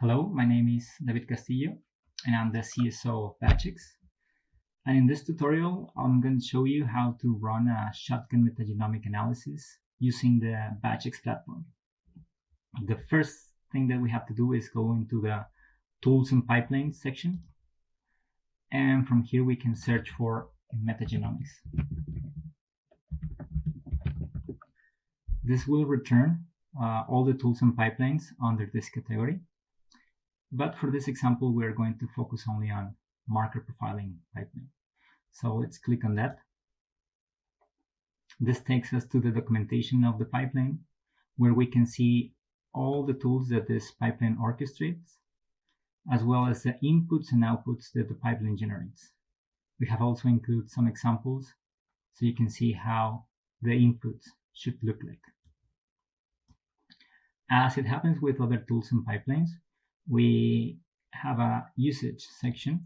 Hello, my name is David Castillo, and I'm the CSO of BatchX. And in this tutorial, I'm going to show you how to run a shotgun metagenomic analysis using the BatchX platform. The first thing that we have to do is go into the Tools and Pipelines section. And from here, we can search for metagenomics. This will return all the tools and pipelines under this category. But for this example, we're going to focus only on marker profiling pipeline. So let's click on that. This takes us to the documentation of the pipeline, where we can see all the tools that this pipeline orchestrates, as well as the inputs and outputs that the pipeline generates. We have also included some examples so you can see how the inputs should look like. As it happens with other tools and pipelines, we have a usage section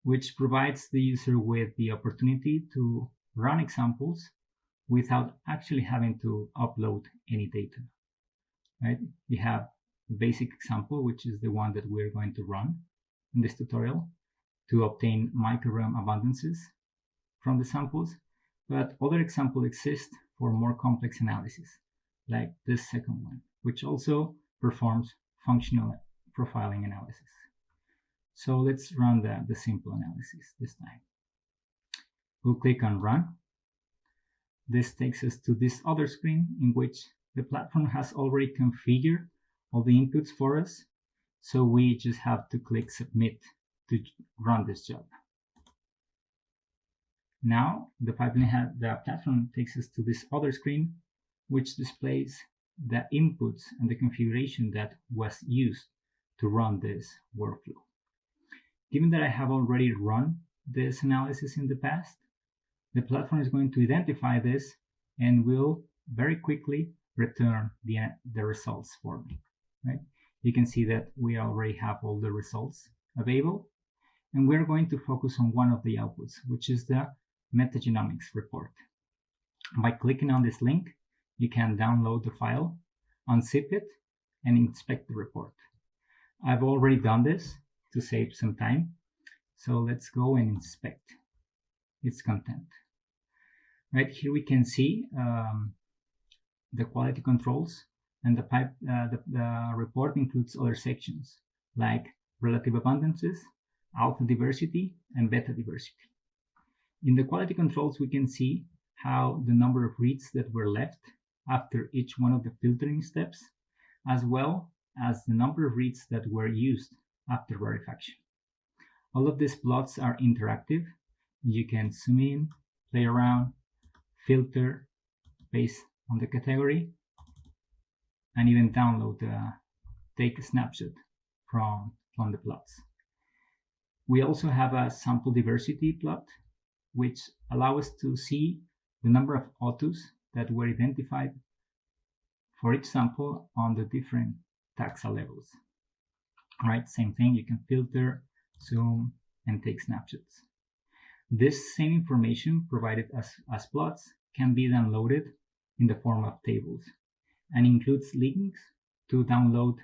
which provides the user with the opportunity to run examples without actually having to upload any data. Right? We have a basic example, which is the one that we're going to run in this tutorial to obtain microgram abundances from the samples, but other examples exist for more complex analysis, like this second one, which also performs functional profiling analysis. So let's run the simple analysis this time. We'll click on Run. This takes us to this other screen in which the platform has already configured all the inputs for us. So we just have to click Submit to run this job. Now the platform takes us to this other screen, which displays the inputs and the configuration that was used to run this workflow. Given that I have already run this analysis in the past, the platform is going to identify this and will very quickly return the results for me. Right? You can see that we already have all the results available, and we're going to focus on one of the outputs, which is the metagenomics report. By clicking on this link, you can download the file, unzip it, and inspect the report. I've already done this to save some time, so let's go and inspect its content. Right here we can see the quality controls, and the report includes other sections like relative abundances, alpha diversity, and beta diversity. In the quality controls, we can see how the number of reads that were left after each one of the filtering steps, as well as the number of reads that were used after rarefaction. All of these plots are interactive. You can zoom in, play around, filter based on the category, and even download take a snapshot from the plots. We also have a sample diversity plot, which allows us to see the number of autos that were identified for each sample on the different taxa levels. Right, same thing, you can filter, zoom, and take snapshots. This same information provided as plots can be downloaded in the form of tables and includes links to download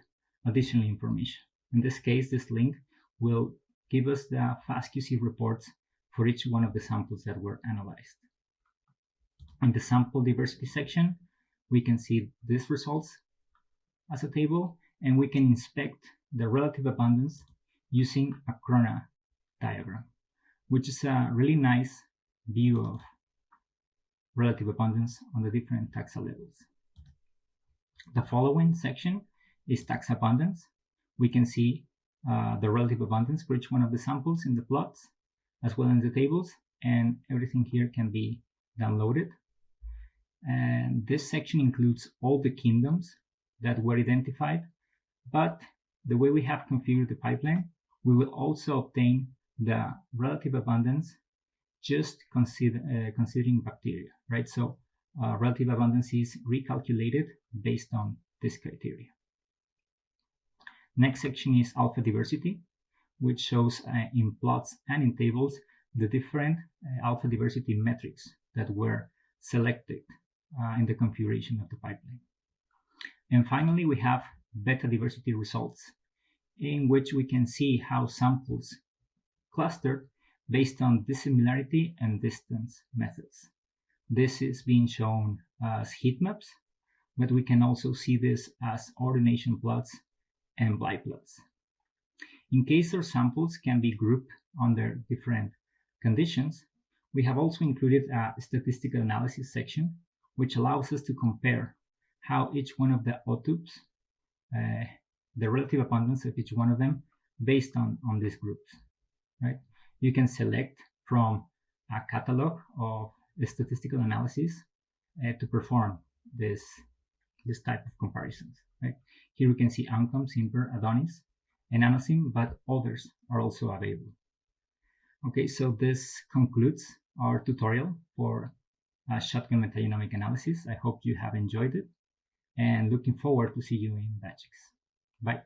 additional information. In this case, this link will give us the FastQC reports for each one of the samples that were analyzed. In the sample diversity section, we can see these results as a table, and we can inspect the relative abundance using a Krona diagram, which is a really nice view of relative abundance on the different taxa levels. The following section is taxa abundance. We can see the relative abundance for each one of the samples in the plots, as well as the tables, and everything here can be downloaded. And this section includes all the kingdoms that were identified, but the way we have configured the pipeline, we will also obtain the relative abundance just considering bacteria, right? So relative abundance is recalculated based on this criteria. Next section is alpha diversity, which shows in plots and in tables the different alpha diversity metrics that were selected in the configuration of the pipeline. And finally, we have beta diversity results, in which we can see how samples clustered based on dissimilarity and distance methods. This is being shown as heat maps, but we can also see this as ordination plots and Bly plots. In case our samples can be grouped under different conditions, we have also included a statistical analysis section, which allows us to compare how each one of the O-tubes, the relative abundance of each one of them based on these groups, right? You can select from a catalog of statistical analysis to perform this type of comparisons, right? Here we can see Ancom, Simper, Adonis, and Anasim, but others are also available. Okay, so this concludes our tutorial for shotgun metagenomic analysis. I hope you have enjoyed it, and looking forward to see you in BatchX. Bye.